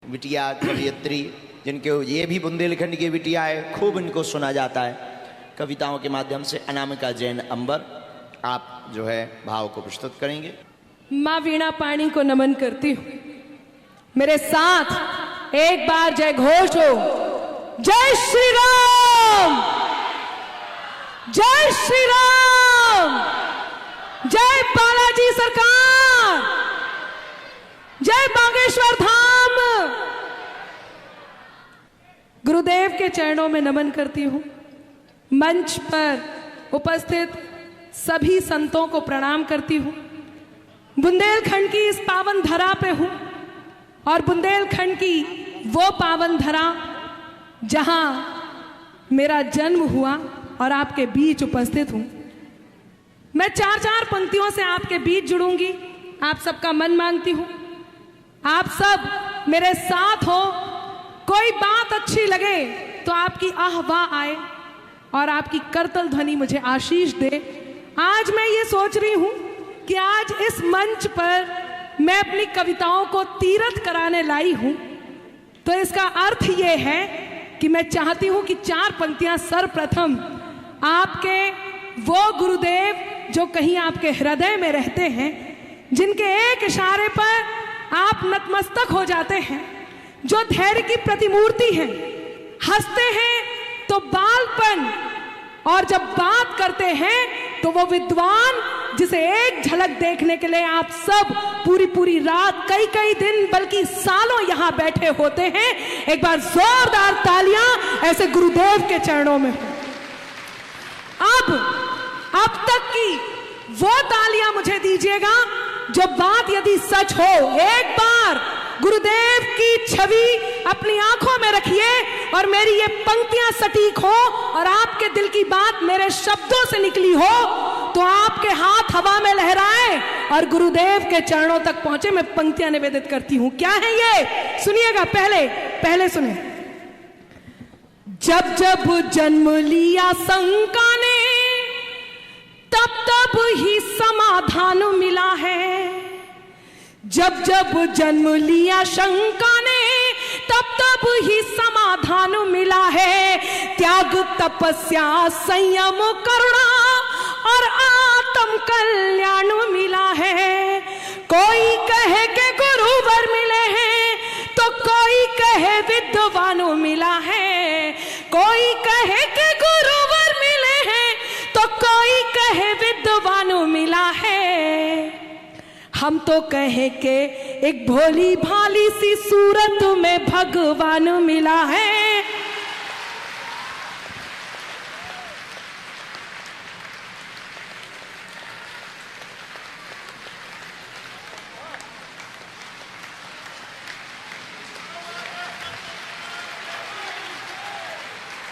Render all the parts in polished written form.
बिटिया कवियत्री, जिनके ये भी बुंदेलखंड की बिटिया है, खूब इनको सुना जाता है कविताओं के माध्यम से। अनामिका जैन अंबर, आप जो है भाव को प्रस्तुत करेंगे। माँ वीणा पाणी को नमन करती हूँ। मेरे साथ एक बार जय घोष हो। जय श्री राम, जय श्री राम, जय बालाजी सरकार, जय बागेश्वर धाम। गुरुदेव के चरणों में नमन करती हूँ। मंच पर उपस्थित सभी संतों को प्रणाम करती हूँ। बुंदेलखंड की इस पावन धरा पे हूँ और बुंदेलखंड की वो पावन धरा जहाँ मेरा जन्म हुआ और आपके बीच उपस्थित हूँ। मैं चार चार पंक्तियों से आपके बीच जुड़ूंगी। आप सबका मन मांगती हूँ, आप सब मेरे साथ हो। कोई बात अच्छी लगे तो आपकी आह वाह आए और आपकी करतल ध्वनि मुझे आशीष दे। आज मैं ये सोच रही हूँ कि आज इस मंच पर मैं अपनी कविताओं को तीरथ कराने लाई हूँ, तो इसका अर्थ ये है कि मैं चाहती हूँ कि चार पंक्तियाँ सर्वप्रथम आपके वो गुरुदेव जो कहीं आपके हृदय में रहते हैं, जिनके एक इशारे पर आप नतमस्तक हो जाते हैं, जो धैर्य की प्रतिमूर्ति हैं, हंसते हैं तो बालपन और जब बात करते हैं तो वो विद्वान जिसे एक झलक देखने के लिए आप सब पूरी पूरी रात, कई कई दिन बल्कि सालों यहां बैठे होते हैं। एक बार जोरदार तालियां ऐसे गुरुदेव के चरणों में। अब तक की वो तालियां मुझे दीजिएगा जो बात यदि सच हो। एक बार गुरुदेव की छवि अपनी आंखों में रखिए और मेरी ये पंक्तियां सटीक हो और आपके दिल की बात मेरे शब्दों से निकली हो तो आपके हाथ हवा में लहराए और गुरुदेव के चरणों तक पहुंचे। मैं पंक्तियां निवेदित करती हूं। क्या है ये? सुनिएगा, पहले सुने। जब जब जन्म लिया शंका ने तब तब ही समाधान मिला है। जब जब जन्म लिया शंका ने तब तब ही समाधान मिला है। त्याग, तपस्या, संयम, करुणा और आत्म कल्याण मिला है। कोई कहे कि गुरुवर मिले हैं तो कोई कहे विद्वान मिला है। कोई कहे कि गुरुवर मिले हैं तो कोई कहे विद्वान मिला है। हम तो कहे के एक भोली भाली सी सूरत में भगवान मिला है।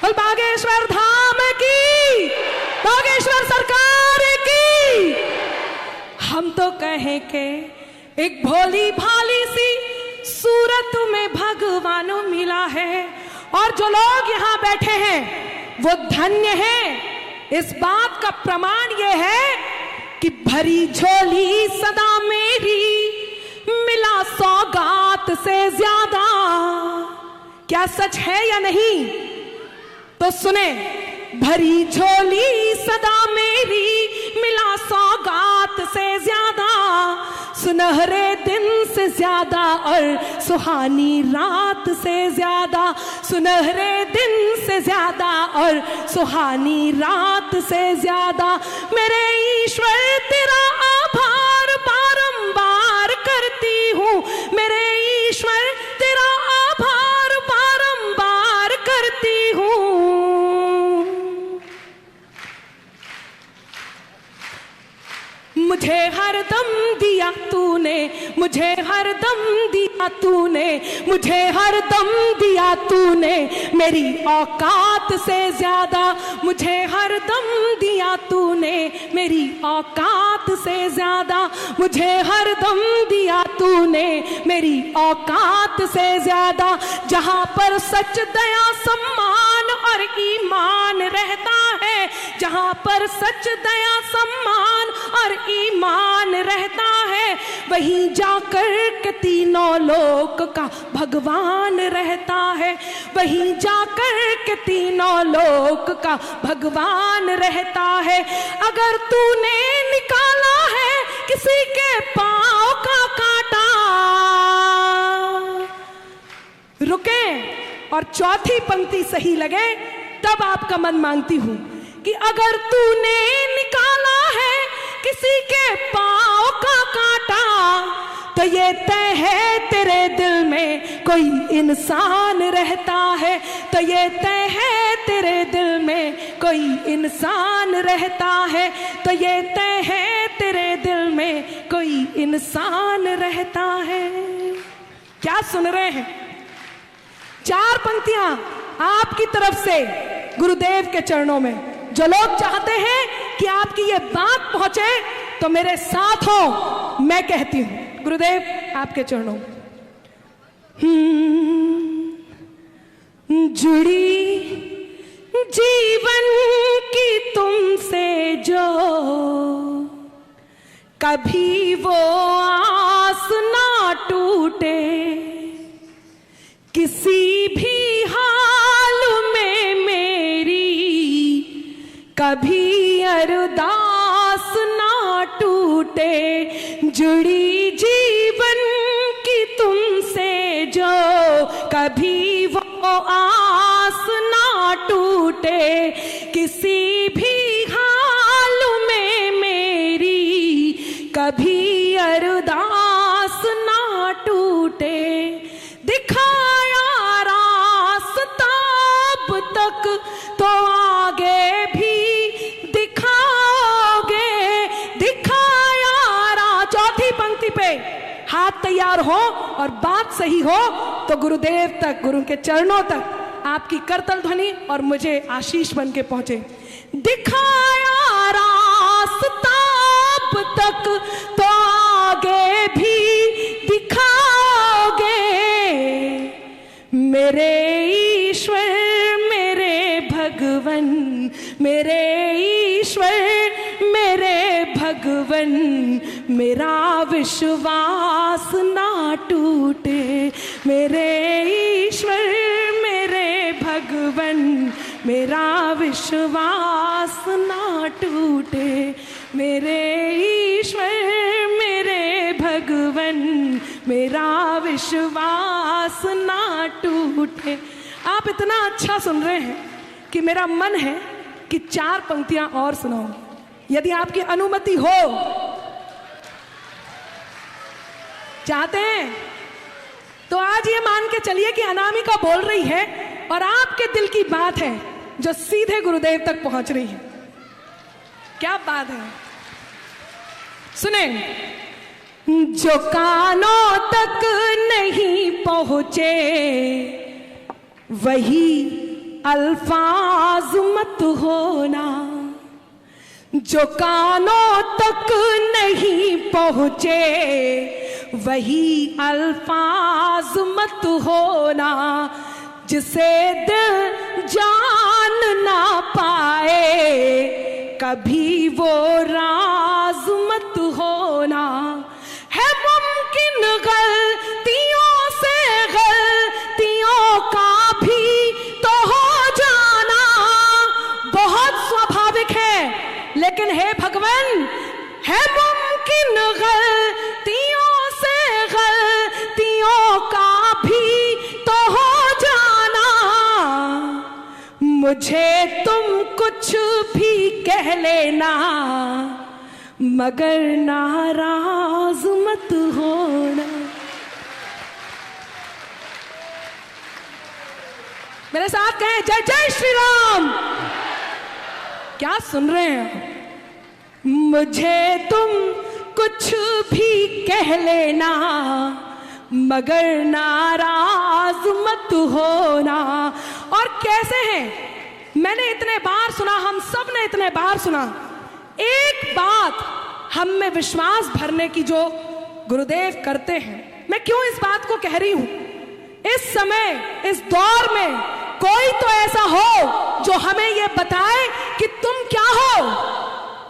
और बागेश्वर धाम की, बागेश्वर सरकार की। हम तो कहें के एक भोली भाली सी सूरत में भगवान मिला है। और जो लोग यहाँ बैठे हैं वो धन्य हैं। इस बात का प्रमाण ये है कि भरी झोली सदा मेरी, मिला सौगात से ज्यादा। क्या सच है या नहीं? तो सुने। भरी झोली सदा मेरी, मिला सौगात से ज्यादा। सुनहरे दिन से ज्यादा और सुहानी रात से ज्यादा। सुनहरे दिन से ज्यादा और सुहानी रात से ज्यादा। मेरे ईश्वर तेरा आभार बारंबार करती हूँ। मेरे ईश्वर तेरा आभार बारंबार करती हूँ। मुझे हरदम दिया तूने, मुझे हरदम दिया तूने, मुझे हरदम दिया तूने मेरी औकात से ज्यादा। मुझे हरदम दिया तूने मेरी औकात से ज्यादा। मुझे हरदम दिया तूने मेरी औकात से ज्यादा। जहाँ पर सच, दया, सम्मान और ईमान रहता है, जहां पर सच दया सम्मान और ईमान रहता है, वहीं जाकर के तीनों लोक का भगवान रहता है। वहीं जाकर के तीनों लोक का भगवान रहता है। अगर तूने निकाला है किसी के पांव का कांटा, रुके और चौथी पंक्ति सही लगे तब आपका मन मांगती हूं कि अगर तूने निकाला है किसी के पांव का कांटा, तो ये तय है तेरे दिल में कोई इंसान रहता है। तो ये तय है तेरे दिल में कोई इंसान रहता है। तो ये तय है तेरे दिल में कोई इंसान रहता है। क्या सुन रहे हैं? 4 पंक्तियां आपकी तरफ से गुरुदेव के चरणों में। जो लोग चाहते हैं कि आपकी ये बात पहुंचे तो मेरे साथ हो, मैं कहती हूं गुरुदेव आपके चरणों में। जुड़ी जीवन की तुमसे जो कभी वो आस ना टूटे, किसी भी हाल में मेरी कभी अरदास ना टूटे। जुड़ी जीवन की तुमसे जो कभी वो आस ना टूटे, किसी भी हाल में मेरी कभी अरदास ना टूटे। दिखाया रास्ता अब तक तो आगे भी दिखाओगे। दिखाया चौथी पंक्ति पे हाथ तैयार हो और बात सही हो तो गुरुदेव तक, गुरु के चरणों तक आपकी करतल ध्वनि और मुझे आशीष बन के पहुंचे। दिखाया रास्ता अब तक तो आगे भी दिखाओगे। मेरे ईश्वर मेरे भगवन, मेरे ईश्वर मेरे भगवन, मेरा विश्वास ना टूटे। मेरे ईश्वर मेरे भगवन, मेरा विश्वास ना टूटे। मेरे ईश्वर मेरे भगवन, मेरा विश्वास ना टूटे। आप इतना अच्छा सुन रहे हैं कि मेरा मन है कि 4 पंक्तियां और सुनाऊं, यदि आपकी अनुमति हो। चाहते हैं तो आज ये मान के चलिए कि अनामिका बोल रही है और आपके दिल की बात है जो सीधे गुरुदेव तक पहुंच रही है। क्या बात है, सुने। जो कानों तक नहीं पहुंचे वही अल्फाज मत होना। जो कानों तक नहीं पहुंचे वही अल्फाज मत होना। जिसे दिल जान ना पाए कभी वो राज मत होना। है मुमकिन गलतियों से गलतियों का भी तो हो जाना, बहुत स्वाभाविक है। लेकिन हे भगवान, है मुमकिन गलतियों से गलतियों का भी तो हो जाना। मुझे तुम कुछ भी कह लेना मगर नाराज मत होना। मेरे साथ कहें जय जय श्री राम। क्या सुन रहे हैं? मुझे तुम कुछ भी कह लेना मगर नाराज मत होना। और कैसे हैं? मैंने इतने बार सुना, हम सब ने इतने बार सुना। एक बात हम में विश्वास भरने की जो गुरुदेव करते हैं, मैं क्यों इस बात को कह रही हूं? इस समय, इस दौर में कोई तो ऐसा हो जो हमें ये बताए कि तुम क्या हो,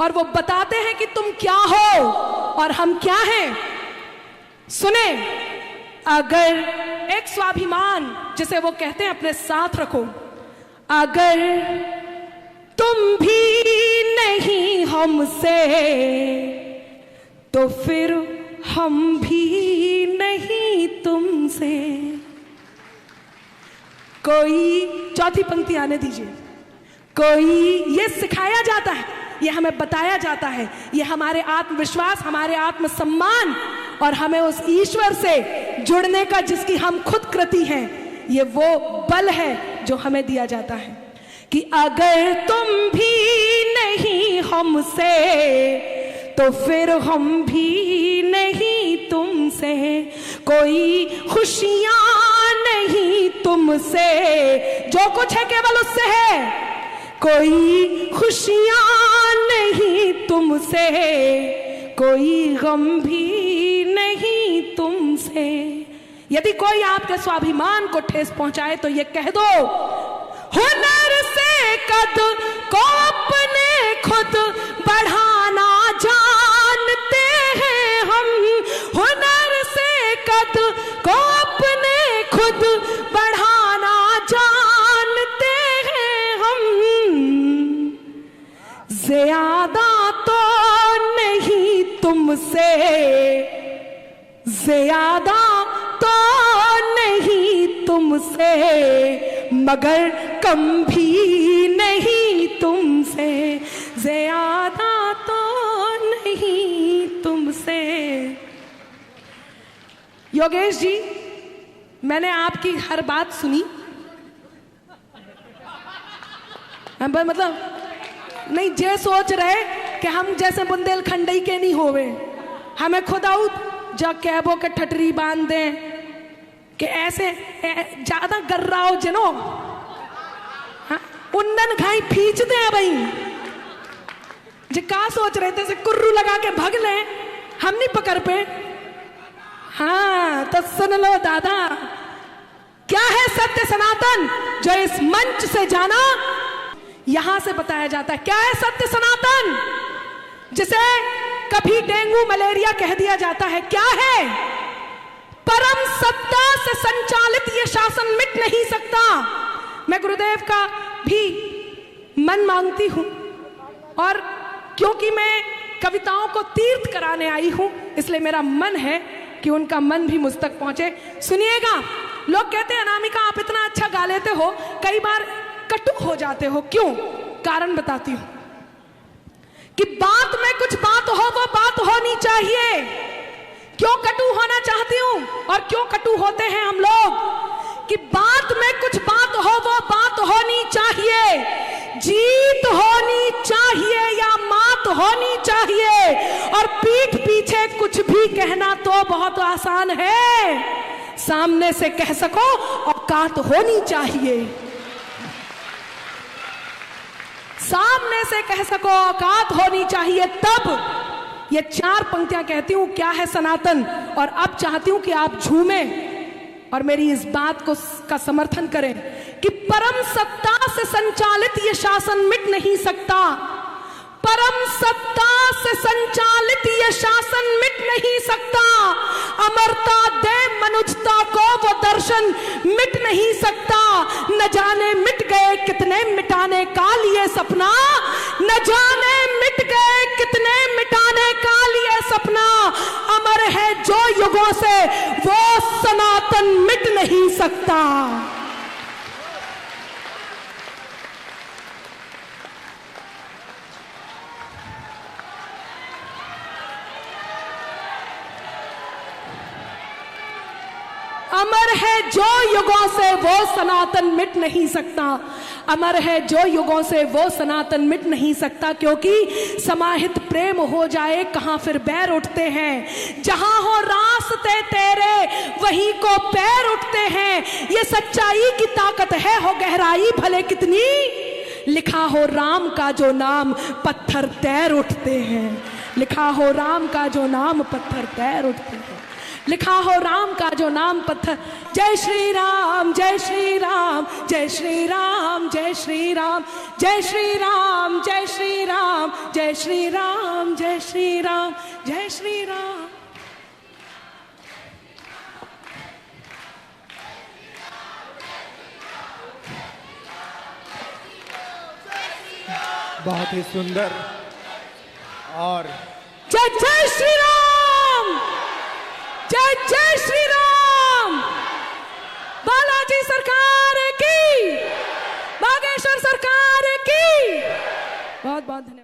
और वो बताते हैं कि तुम क्या हो और हम क्या हैं। सुने, अगर एक स्वाभिमान जिसे वो कहते हैं अपने साथ रखो, अगर तुम भी नहीं हमसे तो फिर हम भी नहीं तुमसे। कोई चौथी पंक्ति आने दीजिए। कोई ये सिखाया जाता है, ये हमें बताया जाता है, ये हमारे आत्मविश्वास, हमारे आत्मसम्मान और हमें उस ईश्वर से जुड़ने का जिसकी हम खुद कृति हैं, ये वो बल है जो हमें दिया जाता है कि अगर तुम भी नहीं हमसे तो फिर हम भी नहीं तुमसे। कोई खुशियां नहीं तुमसे, जो कुछ है केवल उससे है। कोई खुशियां नहीं तुमसे, कोई गम भी नहीं तुमसे। यदि कोई आपके स्वाभिमान को ठेस पहुंचाए तो ये कह दो, हुनर से कद को अपने खुद बढ़ाना जानते हैं हम। हुनर से कद को अपने खुद बढ़ाना जानते हैं हम। ज्यादा तो नहीं तुमसे, ज्यादा तो नहीं तुमसे, मगर कम भी नहीं तुमसे। ज्यादा तो नहीं तुमसे। योगेश जी, मैंने आपकी हर बात सुनी, मतलब नहीं जे सोच रहे कि हम जैसे बुंदेलखंडी के नहीं होवे, हमें खुद आउट जा कैबो के ठटरी बांध दें कि ऐसे ज्यादा गर्राओ जनो, हाँ, उन्नन घाई खींच दे भाई। जे का सोच रहे थे से कुर्रू लगा के भग ले, हम नहीं पकड़ पे। हाँ तो सुन लो दादा, क्या है सत्य सनातन जो इस मंच से जाना, यहां से बताया जाता है। क्या है सत्य सनातन जिसे कभी डेंगू मलेरिया कह दिया जाता है? क्या है? परम सत्ता से संचालित ये शासन मिट नहीं सकता। मैं गुरुदेव का भी मन मांगती हूं, और क्योंकि मैं कविताओं को तीर्थ कराने आई हूं, इसलिए मेरा मन है कि उनका मन भी मुझ तक पहुंचे। सुनिएगा, लोग कहते हैं अनामिका आप इतना अच्छा गा लेते हो, कई बार कटु हो जाते हो, क्यों? कारण बताती हूं कि बात में कुछ बात हो, वो बात होनी चाहिए। क्यों कटु होना चाहती हूं और क्यों कटु होते हैं हम लोग? कि बात में कुछ बात हो, वो बात होनी चाहिए। जीत होनी चाहिए या मात होनी चाहिए, और पीठ पीछे कुछ भी कहना तो बहुत आसान है। सामने से कह सको औकात होनी चाहिए, सामने से कह सको औकात होनी चाहिए। तब ये चार पंक्तियां कहती हूं क्या है सनातन, और अब चाहती हूं कि आप झूमें और मेरी इस बात को का समर्थन करें कि परम सत्ता से संचालित ये शासन मिट नहीं सकता। परम सत्ता से संचालित ये शासन मिट नहीं सकता। अमरता दे मनुष्यता को वो दर्शन मिट नहीं सकता। न जाने मिट गए कितने मिटाने का लिए सपना, न जाने मिट गए कितने मिटाने का लिए सपना। अमर है जो युगों से वो सनातन मिट नहीं सकता। अमर है जो युगों से वो सनातन मिट नहीं सकता। अमर है जो युगों से वो सनातन मिट नहीं सकता, क्योंकि समाहित प्रेम हो जाए कहां फिर बैर उठते हैं। जहां हो रास्ते तेरे वहीं को पैर उठते हैं। ये सच्चाई की ताकत है, हो गहराई भले कितनी, लिखा हो राम का जो नाम पत्थर तैर उठते हैं। लिखा हो राम का जो नाम पत्थर तैर उठते हैं। लिखा हो राम का जो नाम पत्थर। जय श्री राम जय श्री राम जय श्री राम जय श्री राम जय श्री राम जय श्री राम जय श्री राम जय श्री राम जय श्री राम। बहुत ही सुंदर और जय जय श्री राम जय जय श्री राम। बालाजी सरकार की, बागेश्वर सरकार की। बहुत बहुत धन्यवाद।